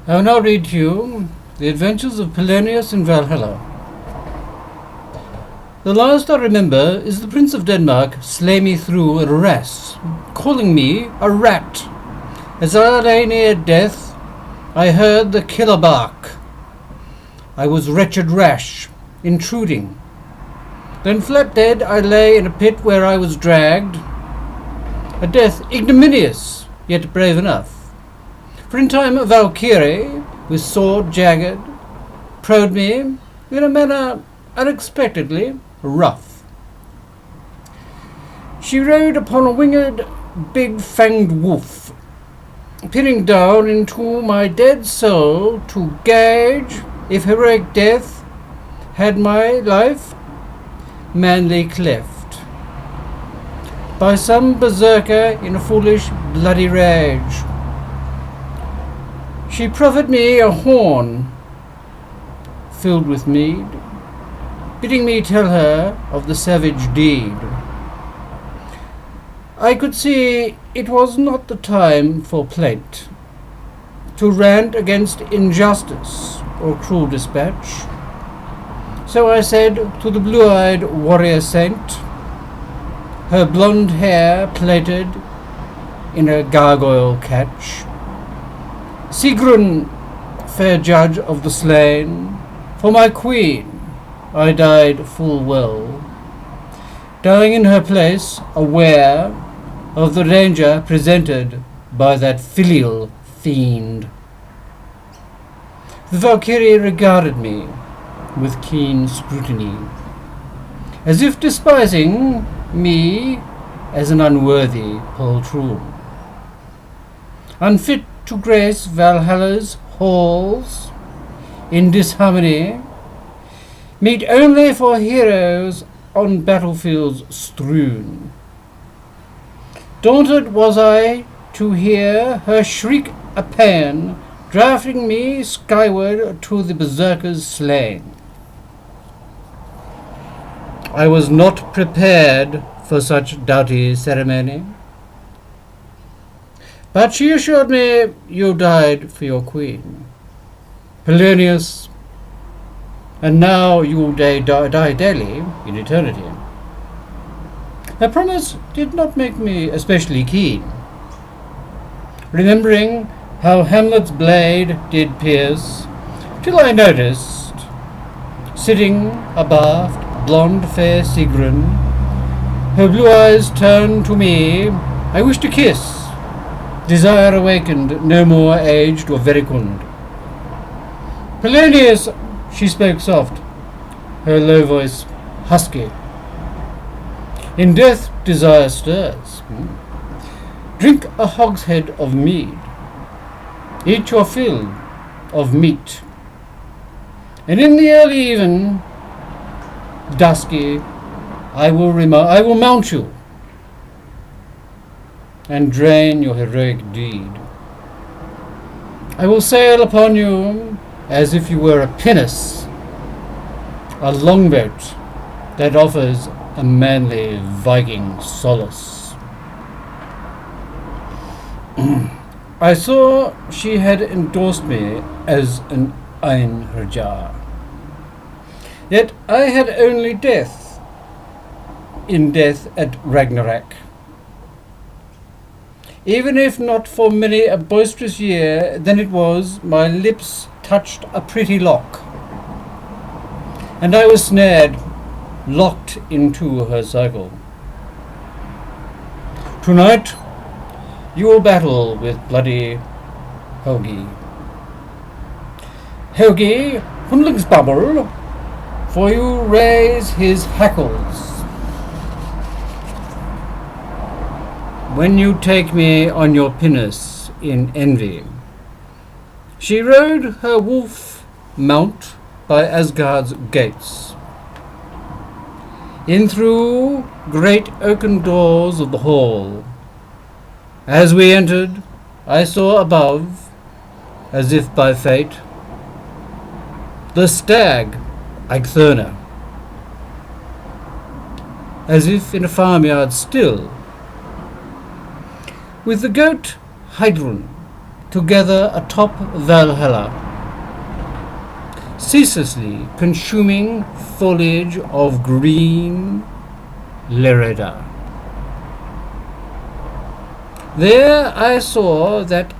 I will now read to you the adventures of Polonius and Valhalla. The last I remember is the Prince of Denmark slay me through a race, calling me a rat. As I lay near death, I heard the killer bark. I was wretched rash, intruding. Then flat dead I lay in a pit where I was dragged, a death ignominious, yet brave enough. For in time a Valkyrie, with sword jagged, prode me in a manner unexpectedly rough. She rode upon a winged, big-fanged wolf, peering down into my dead soul to gauge if heroic death had my life manly cleft. By some berserker in a foolish, bloody rage, she proffered me a horn filled with mead, bidding me tell her of the savage deed. I could see it was not the time for plaint, to rant against injustice or cruel dispatch. So I said to the blue-eyed warrior saint, her blonde hair plaited in a gargoyle catch, Sigrun, fair judge of the slain, for my queen I died full well, dying in her place, aware of the danger presented by that filial fiend. The Valkyrie regarded me with keen scrutiny, as if despising me as an unworthy poltroon, unfit to grace Valhalla's halls, in disharmony, meet only for heroes on battlefields strewn. Daunted was I to hear her shriek a paean, drafting me skyward to the berserkers slain. I was not prepared for such doughty ceremony, but she assured me you died for your queen, Polonius, and now you will die daily in eternity. Her promise did not make me especially keen, remembering how Hamlet's blade did pierce, till I noticed, sitting abaft blonde fair Sigrun, her blue eyes turned to me, I wished to kiss. Desire awakened, no more aged or vericund. Polonius, she spoke soft, her low voice husky. In death desire stirs. Drink a hogshead of mead. Eat your fill of meat. And in the early even, dusky, I will mount you and drain your heroic deed. I will sail upon you as if you were a pinnace, a longboat that offers a manly Viking solace. I saw she had endorsed me as an Einherjar. Yet I had only death, in death at Ragnarok. Even if not for many a boisterous year, then it was my lips touched a pretty lock, and I was snared, locked into her cycle. Tonight you will battle with bloody Helgi. Helgi, Hundlingsbubble, for you raise his hackles. When you take me on your pinnace in envy. She rode her wolf mount by Asgard's gates. In through great oaken doors of the hall. As we entered, I saw above, as if by fate, the stag Eiktherna, as if in a farmyard still, with the goat Heidrun together atop Valhalla, ceaselessly consuming foliage of green lerida. There I saw that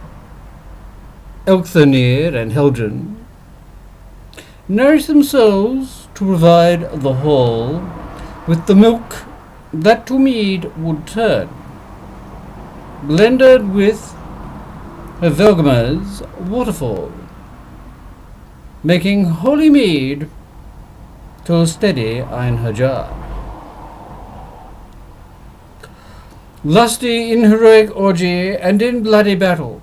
Elkthanir and Helgen nourish themselves to provide the hall with the milk that to mead would turn, blended with Velgama's waterfall, making holy mead till steady in her jar. Lusty in heroic orgy and in bloody battle,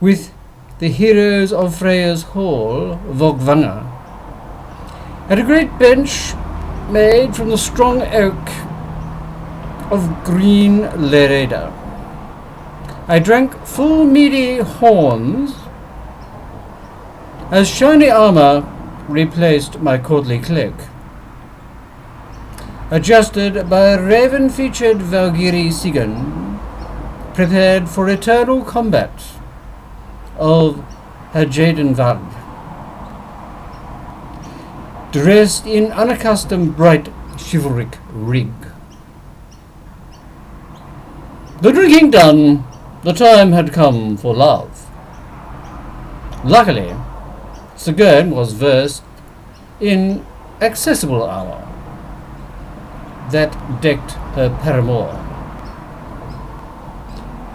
with the heroes of Freya's hall, Vogvanga, at a great bench made from the strong oak of green lerida. I drank full meaty horns as shiny armour replaced my courtly cloak, adjusted by a raven-featured Valkyrie Sigan, prepared for eternal combat of Hajadenvad, dressed in unaccustomed bright chivalric rig. The drinking done, the time had come for love. Luckily, Sigurd was versed in accessible armour that decked her paramour.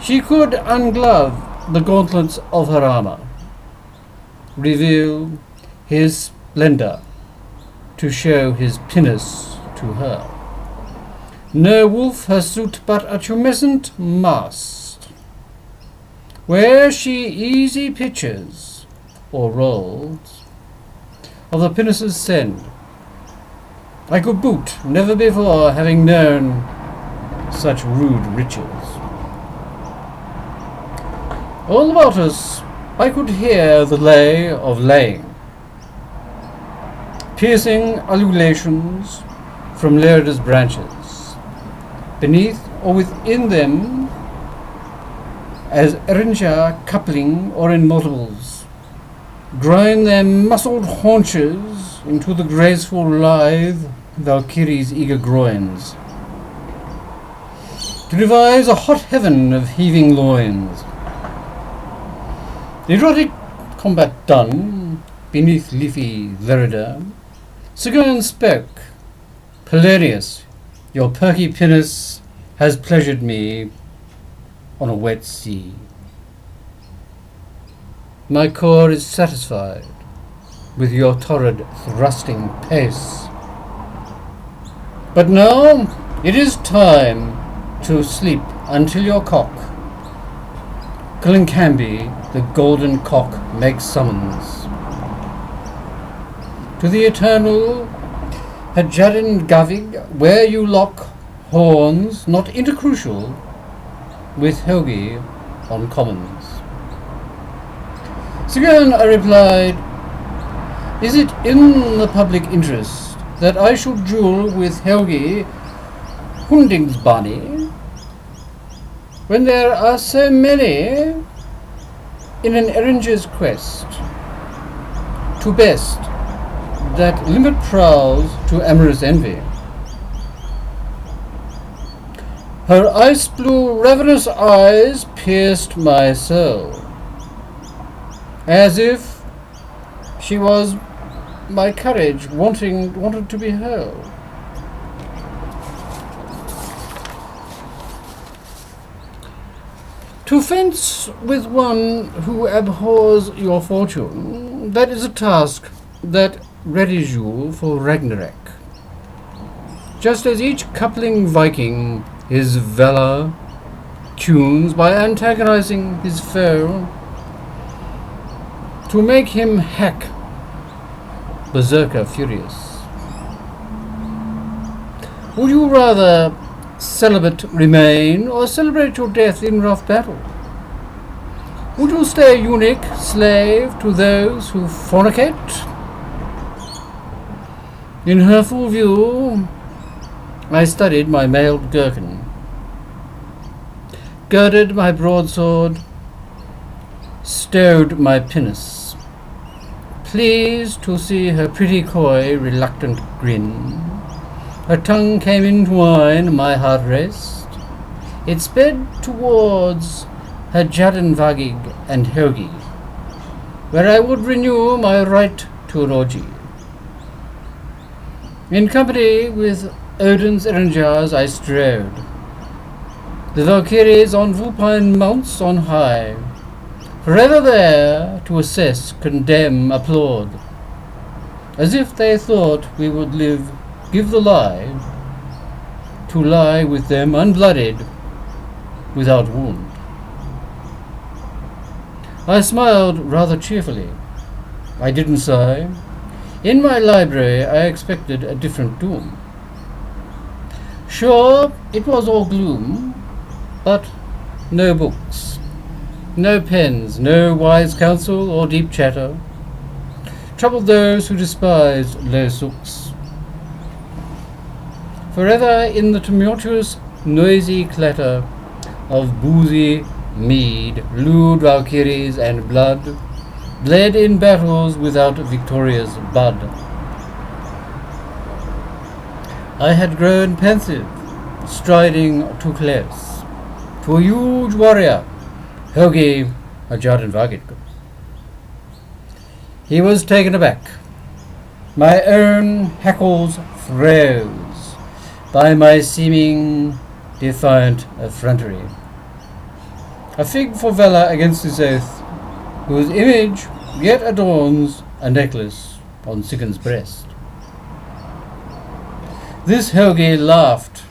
She could unglove the gauntlets of her armour, reveal his splendour to show his pinnace to her. No wolf her suit but a tumescent mast, where she easy pitches or rolls of the pinnace's send. I could boot, never before having known such rude riches. All about us I could hear the lay of laying, piercing ululations from Lerida's branches, beneath or within them, as Erinja coupling or in multiples, grind their muscled haunches into the graceful lithe Valkyrie's eager groins, to devise a hot heaven of heaving loins. The erotic combat done beneath leafy Lerida, Sigurd spoke, "Polonius, your perky pinnace has pleasured me on a wet sea. My core is satisfied with your torrid thrusting pace. But now it is time to sleep until your cock, Glencamby, the golden cock, makes summons. To the eternal Hajaden Gavig, where you lock horns not intercrucial with Helgi on commons." Sigurd, I replied, "Is it in the public interest that I should duel with Helgi Hundingsbani, when there are so many in an Eringer's quest to best that limit prowls to amorous envy?" Her ice blue ravenous eyes pierced my soul, as if she was my courage wanted to be hurled. To fence with one who abhors your fortune, that is a task that readies you for Ragnarok. Just as each coupling Viking his valor tunes by antagonizing his foe to make him hack berserker furious. Would you rather celibate remain or celebrate your death in rough battle? Would you stay eunuch, slave to those who fornicate? In her full view, I studied my mailed gherkin, girded my broadsword stowed my pinnace, pleased to see her pretty coy, reluctant grin. Her tongue came into mine, my heart raced. It sped towards her Jadenvagig and Helgi, where I would renew my right to an orgy. In company with Odin's Erringers I strode, the Valkyries on Vulpine mounts on high, forever there to assess, condemn, applaud, as if they thought we would live, give the lie, to lie with them unblooded, without wound. I smiled rather cheerfully. I didn't sigh. In my library I expected a different doom. Sure, it was all gloom, but no books, no pens, no wise counsel or deep chatter troubled those who despised low sooks. Forever in the tumultuous, noisy clatter of boozy mead, lewd Valkyries and blood, bled in battles without victoria's bud. I had grown pensive, striding too close to a huge warrior, Helgi a Jadenvagid. He was taken aback. My own hackles froze by my seeming defiant effrontery. A fig for valour against his oath, whose image yet adorns a necklace on Sigon's breast. This Helgi laughed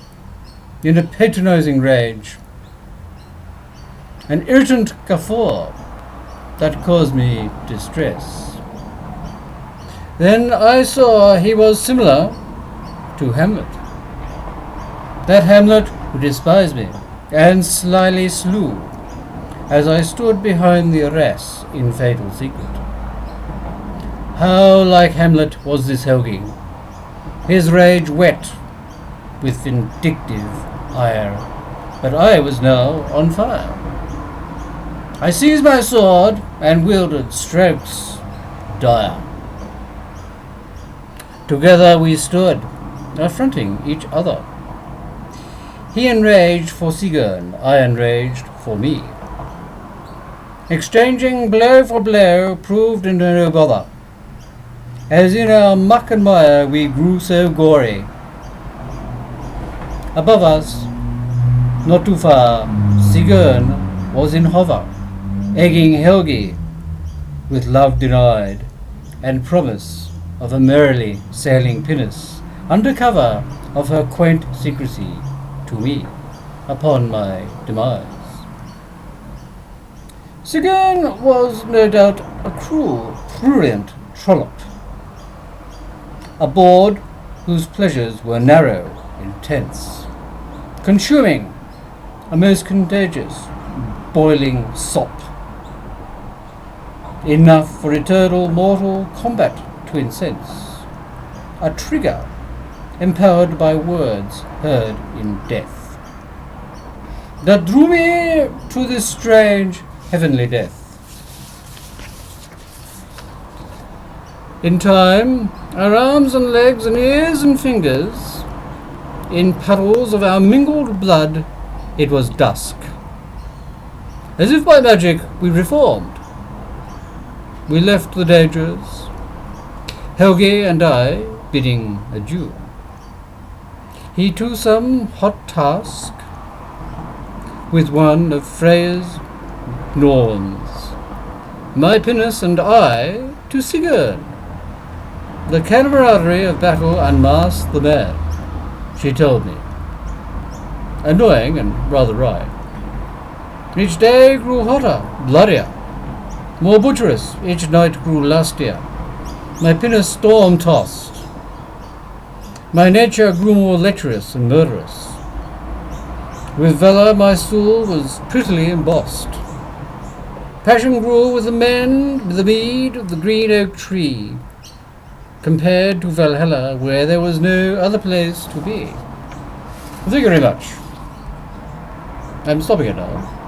in a patronizing rage, an irritant guffaw that caused me distress. Then I saw he was similar to Hamlet, that Hamlet who despised me and slyly slew as I stood behind the arras in fatal secret. How like Hamlet was this Helgi, his rage wet with vindictive ire, but I was now on fire. I seized my sword and wielded strokes dire. Together we stood, affronting each other. He enraged for Sigurd, I enraged for me. Exchanging blow for blow proved no bother, as in our muck and mire we grew so gory. Above us, not too far, Sigurd was in hover, egging Helgi with love denied and promise of a merrily sailing pinnace under cover of her quaint secrecy to me upon my demise. Sigurd was no doubt a cruel, prurient trollop, a bawd whose pleasures were narrow, intense, consuming, a most contagious, boiling sop, enough for eternal mortal combat to incense, a trigger empowered by words heard in death, that drew me to this strange heavenly death. In time, our arms and legs and ears and fingers, in puddles of our mingled blood, it was dusk. As if by magic we reformed. We left the dangers, Helgi and I bidding adieu. He to some hot task, with one of Freya's Norns, my pinnace and I to Sigurd. The camaraderie of battle unmasked the man, she told me. Annoying and rather right. Each day grew hotter, bloodier, more butcherous, each night grew lustier. My pinnace storm-tossed. My nature grew more lecherous and murderous. With valour my soul was prettily embossed. Passion grew with the men, with the mead of the green oak tree, compared to Valhalla, where there was no other place to be. Thank you very much. I'm stopping it now.